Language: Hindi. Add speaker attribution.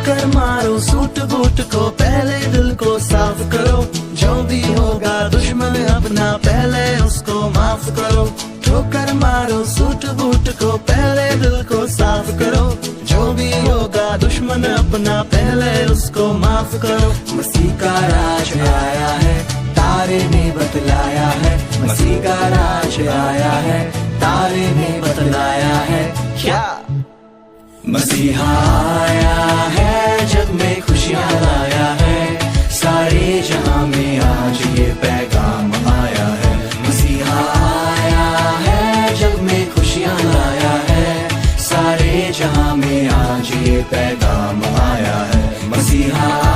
Speaker 1: ठोकर मारो सूट बूट को, पहले दिल को साफ करो। जो भी होगा दुश्मन अपना, पहले उसको माफ करो। ठोकर मारो सूट बूट को, पहले दिल को साफ करो। जो भी होगा दुश्मन अपना, पहले उसको माफ करो। मसीह का राज आया है, तारे ने बतलाया है। मसीह का राज आया है, तारे ने बतलाया है। क्या मसीहा आया है, जग में खुशियाँ लाया है। सारे जहां में आज ये पैगाम आया है। मसीहा आया है, जग में खुशियाँ लाया है। सारे जहां में आज ये पैगाम आया है। मसीहा